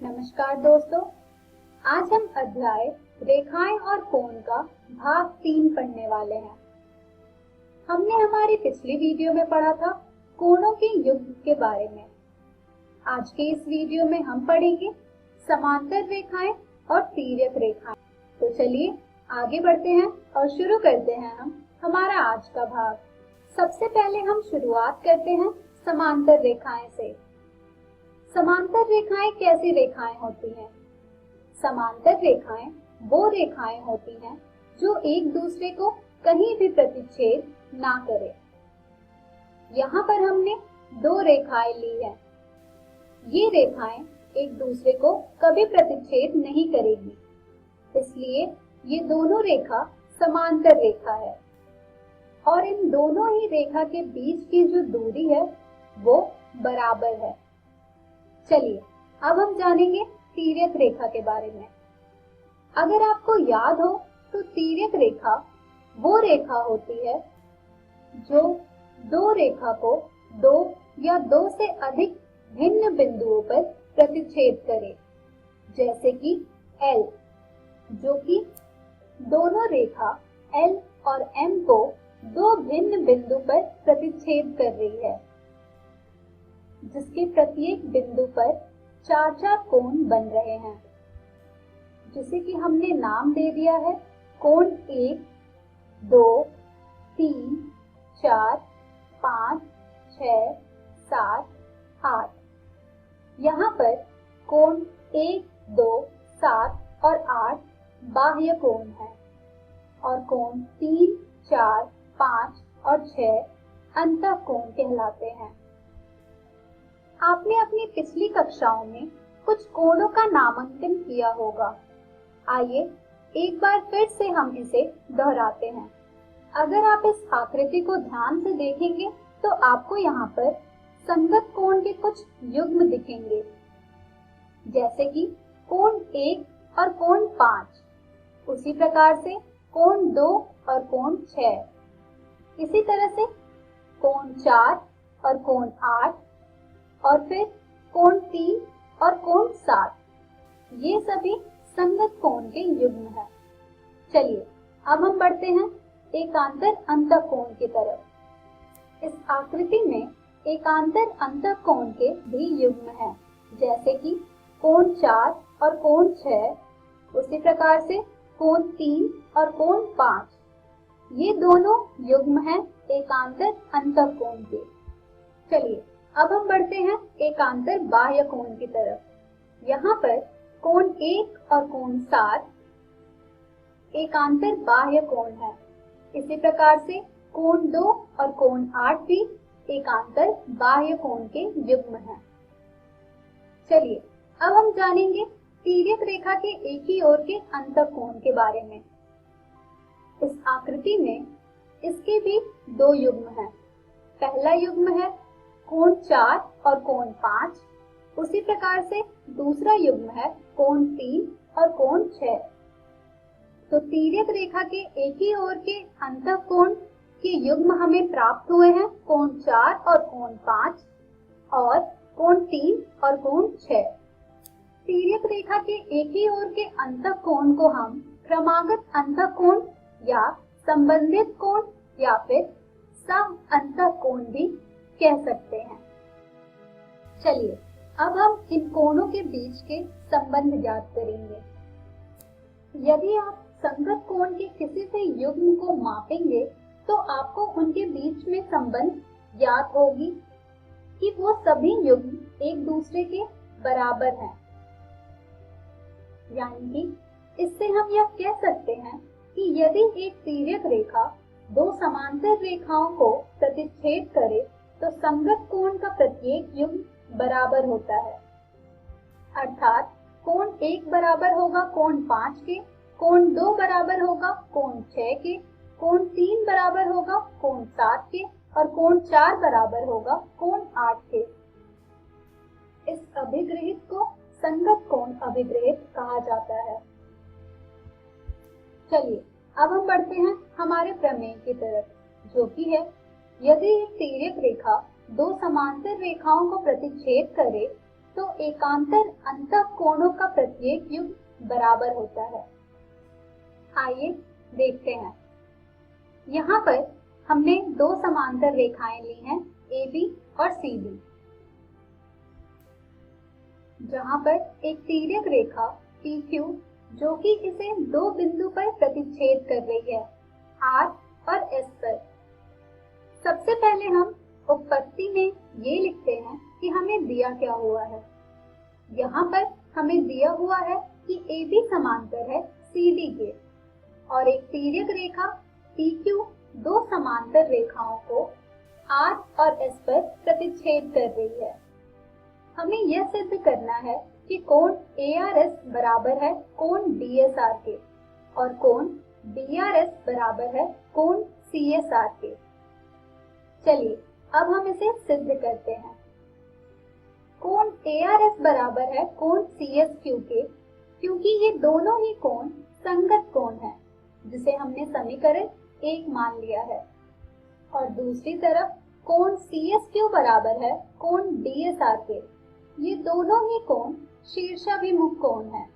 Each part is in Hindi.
नमस्कार दोस्तों, आज हम अध्याय रेखाएं और कोण का भाग 3 पढ़ने वाले हैं। हमने हमारी पिछली वीडियो में पढ़ा था कोणों के युग्म के बारे में। आज के इस वीडियो में हम पढ़ेंगे समांतर रेखाएं और तिर्यक रेखाएं। तो चलिए आगे बढ़ते हैं और शुरू करते हैं हम हमारा आज का भाग। सबसे पहले हम शुरुआत करते हैं समांतर रेखाएं से। समांतर रेखाएं कैसी रेखाएं होती हैं? समांतर रेखाएं वो रेखाएं होती हैं जो एक दूसरे को कहीं भी प्रतिच्छेद ना करे। यहाँ पर हमने 2 रेखाएं ली हैं। ये रेखाएं एक दूसरे को कभी प्रतिच्छेद नहीं करेगी, इसलिए ये दोनों रेखा समांतर रेखा है और इन दोनों ही रेखा के बीच की जो दूरी है वो बराबर है। चलिए अब हम जानेंगे तिर्यक रेखा के बारे में। अगर आपको याद हो तो तिर्यक रेखा वो रेखा होती है जो 2 रेखा को 2 या 2 से अधिक भिन्न बिंदुओं पर प्रतिच्छेद करे, जैसे कि L, जो कि दोनों रेखा L और M को 2 भिन्न बिंदु पर प्रतिच्छेद कर रही है, जिसके प्रत्येक बिंदु पर 4-4 कोण बन रहे हैं, जिसे कि हमने नाम दे दिया है कोण 1, 2, 3, 4, 5, 6, 7, 8। यहाँ पर कोण 1, 2, 7 और 8 बाह्य कोण है और कोण 3, 4, 5 और 6 अंतः कोण कहलाते हैं। आपने अपनी पिछली कक्षाओं में कुछ कोणों का नामांकन किया होगा। आइए एक बार फिर से हम इसे दोहराते हैं। अगर आप इस आकृति को ध्यान से देखेंगे तो आपको यहाँ पर संगत कोण के कुछ युग्म दिखेंगे, जैसे कि कोण 1 और कोण 5, उसी प्रकार से कोण 2 और कोण 6, इसी तरह से कोण 4 और कोण 8 और फिर कोण 3 और कोण 7, ये सभी संगत कोण के युग्म हैं। चलिए अब हम बढ़ते हैं एकांतर अंतःकोण की तरफ। इस आकृति में एकांतर अंतःकोण के भी युग्म हैं, जैसे कि कोण 4 और कोण 6, उसी प्रकार से कोण 3 और कोण 5, ये दोनों युग्म हैं एकांतर अंतःकोण के। चलिए अब हम बढ़ते हैं एकांतर बाह्य कोण की तरफ। यहाँ पर कोण 1 और कोण 7 एकांतर बाह्य कोण है। इसी प्रकार से कोण 2 और कोण 8 भी एकांतर बाह्य कोण के युग्म हैं। चलिए अब हम जानेंगे तिर्यक रेखा के एक ही ओर के अंतःकोण के बारे में। इस आकृति में इसके भी 2 युग्म हैं। पहला युग्म है कोण 4 और कोण 5, उसी प्रकार से दूसरा युग्म है कोण 3 और कोण 6। तो तिर्यक रेखा के एक ही ओर के अंतःकोण के युग्म हमें प्राप्त हुए हैं कोण 4 और कोण 5 और कोण 3 और कोण 6। तिर्यक रेखा के एक ही ओर के अंतःकोण को हम क्रमागत अंतःकोण या संबंधित कोण या फिर सम अंतःकोण भी कह सकते हैं। चलिए अब हम इन कोणों के बीच के संबंध ज्ञात करेंगे। यदि आप संगत कोण के किसी से युग्म को मापेंगे तो आपको उनके बीच में संबंध ज्ञात होगी कि वो सभी युग्म एक दूसरे के बराबर हैं। यानी कि इससे हम यह कह सकते हैं कि यदि एक तिर्यक रेखा 2 समांतर रेखाओं को प्रतिच्छेद करे तो संगत कोण का प्रत्येक युग्म बराबर होता है। अर्थात कोण 1 बराबर होगा कोण 5 के, कोण 2 बराबर होगा कोण 6 के, कोण 3 बराबर होगा कोण 7 के और कोण 4 बराबर होगा कोण 8 के। इस अभिग्रहित को संगत कोण अभिग्रहित कहा जाता है। चलिए अब हम बढ़ते हैं हमारे प्रमेय की तरफ, जो कि है यदि एक तिर्यक रेखा 2 समांतर रेखाओं को प्रतिच्छेद करे तो एकांतर अंतःकोणों का प्रत्येक युग्म बराबर होता है। आइए देखते हैं। यहाँ पर हमने दो समांतर रेखाएं ली हैं, AB और CD, जहाँ पर एक तिर्यक रेखा PQ जो कि इसे दो बिंदु पर प्रतिच्छेद कर रही है, R और S पर। सबसे पहले हम उत्पत्ति में ये लिखते हैं कि हमें दिया क्या हुआ है। यहाँ पर हमें दिया हुआ है कि AB समांतर है CD के और एक तिर्यक रेखा PQ दो समांतर रेखाओं को R और S पर प्रतिच्छेद कर रही है। हमें यह सिद्ध करना है कि कोण ARS बराबर है कोण DSR के और कोण BRS बराबर है कोण CSR के। चलिए अब हम इसे सिद्ध करते हैं। कोण ARS बराबर है कोण CSQ के, क्योंकि ये दोनों ही कोण संगत कोण हैं, जिसे हमने समीकरण 1 मान लिया है। और दूसरी तरफ कोण CSQ बराबर है कोण DSR के। ये दोनों ही कोण शीर्षाभिमुख कोण हैं,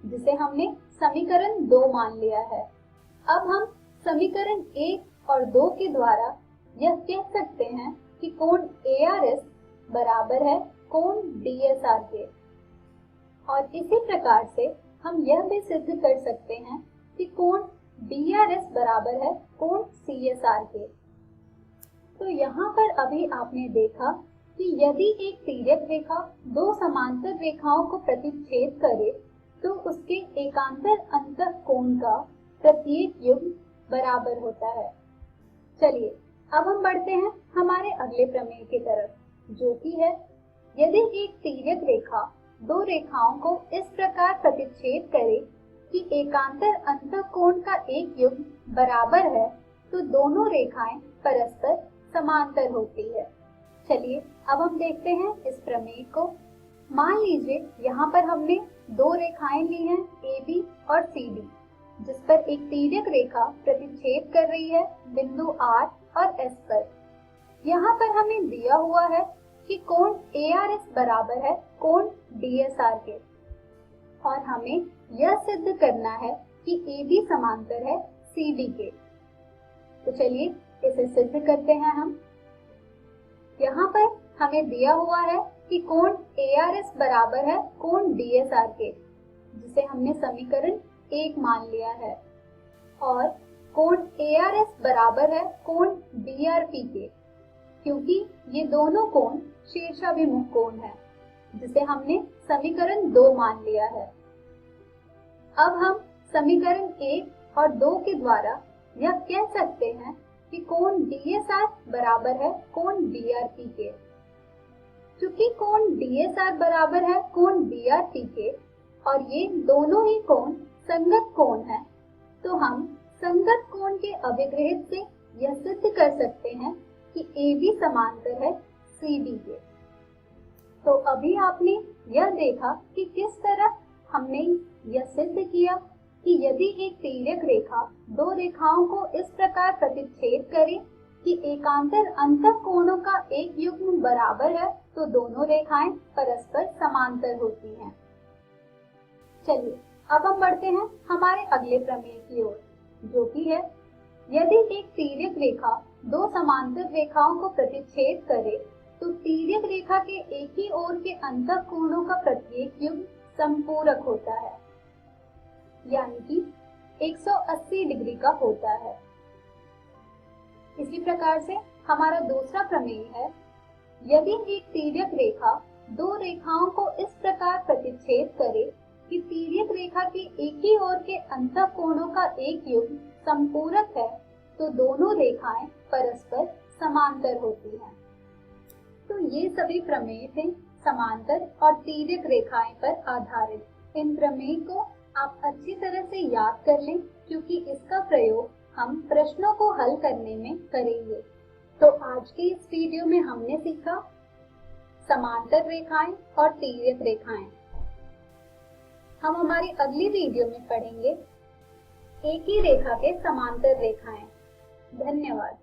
जिसे हमने समीकरण 2 मान लिया है। अब हम समीकरण 1 और 2 के द्वारा यह कह सकते हैं कि कोण ARS बराबर है कोण DSR के, और इसी प्रकार से हम यह भी सिद्ध कर सकते हैं कि कोण BRS बराबर है कोण CSR के। तो यहाँ पर अभी आपने देखा कि यदि एक तिर्यक रेखा दो समांतर रेखाओं को प्रतिच्छेद करे तो उसके एकांतर अंतःकोण का प्रत्येक युग्म बराबर होता है। चलिए अब हम बढ़ते हैं हमारे अगले प्रमेय की तरफ, जो कि है यदि एक तिर्यक रेखा दो रेखाओं को इस प्रकार प्रतिच्छेद करे कि एकांतर अंतःकोण का एक युग्म बराबर है तो दोनों रेखाएं परस्पर समांतर होती है। चलिए अब हम देखते हैं इस प्रमेय को। मान लीजिए यहाँ पर हमने दो रेखाएं ली हैं AB और CD, जिस पर एक तिर्यक रेखा प्रतिच्छेद कर रही है बिंदु R और S पर। यहाँ पर हमें दिया हुआ है कि कोण ARS बराबर है कोण DSR के, और हमें यह सिद्ध करना है कि AB समांतर है CD के। तो चलिए इसे सिद्ध करते हैं हम। यहाँ पर हमें दिया हुआ है कि कोण ARS बराबर है कोण DSR के, जिसे हमने समीकरण 1 मान लिया है, और कोण ARS बराबर है कोण BRP के, क्योंकि ये दोनों कोण शीर्षाभिमुख कोण हैं, जिसे हमने समीकरण 2 मान लिया है। अब हम समीकरण 1 और 2 के द्वारा यह कह सकते हैं कि कोण DSR बराबर है कोण BRP के। चूंकि कोण DSR बराबर है कोण BRP के और ये दोनों ही कोण संगत कोण हैं, तो हम संगत कोण के अभिग्रहित से यह सिद्ध कर सकते हैं कि AB समांतर है CD के। तो अभी आपने यह देखा कि किस तरह हमने यह सिद्ध किया कि यदि एक तिर्यक रेखा दो रेखाओं को इस प्रकार प्रतिच्छेद करे कि एकांतर अंतःकोणों का एक युग्म बराबर है तो दोनों रेखाएं परस्पर समांतर होती हैं। चलिए अब हम बढ़ते हैं हमारे अगले प्रमेय की ओर, जो कि है यदि एक तिर्यक रेखा दो समांतर रेखाओं को प्रतिच्छेद करे तो तिर्यक रेखा के एक ही ओर के अंतःकोणों का प्रत्येक युग्म संपूरक होता है, यानी कि 180 डिग्री का होता है। इसी प्रकार से हमारा दूसरा प्रमेय है यदि एक तिर्यक रेखा दो रेखाओं को इस प्रकार प्रतिच्छेद करे कि तिर्यक रेखा के एक ही ओर के अंतःकोणों का एक युग्म संपूरक है तो दोनों रेखाएं परस्पर समांतर होती हैं। तो ये सभी प्रमेय थे समांतर और तिर्यक रेखाएं पर आधारित। इन प्रमेय को आप अच्छी तरह से याद कर लें, क्योंकि इसका प्रयोग हम प्रश्नों को हल करने में करेंगे। तो आज के इस वीडियो में हमने सीखा समांतर रेखाएं और तिर्यक रेखाएं। हम हमारी अगली वीडियो में पढ़ेंगे एक ही रेखा के समांतर रेखाएं। धन्यवाद।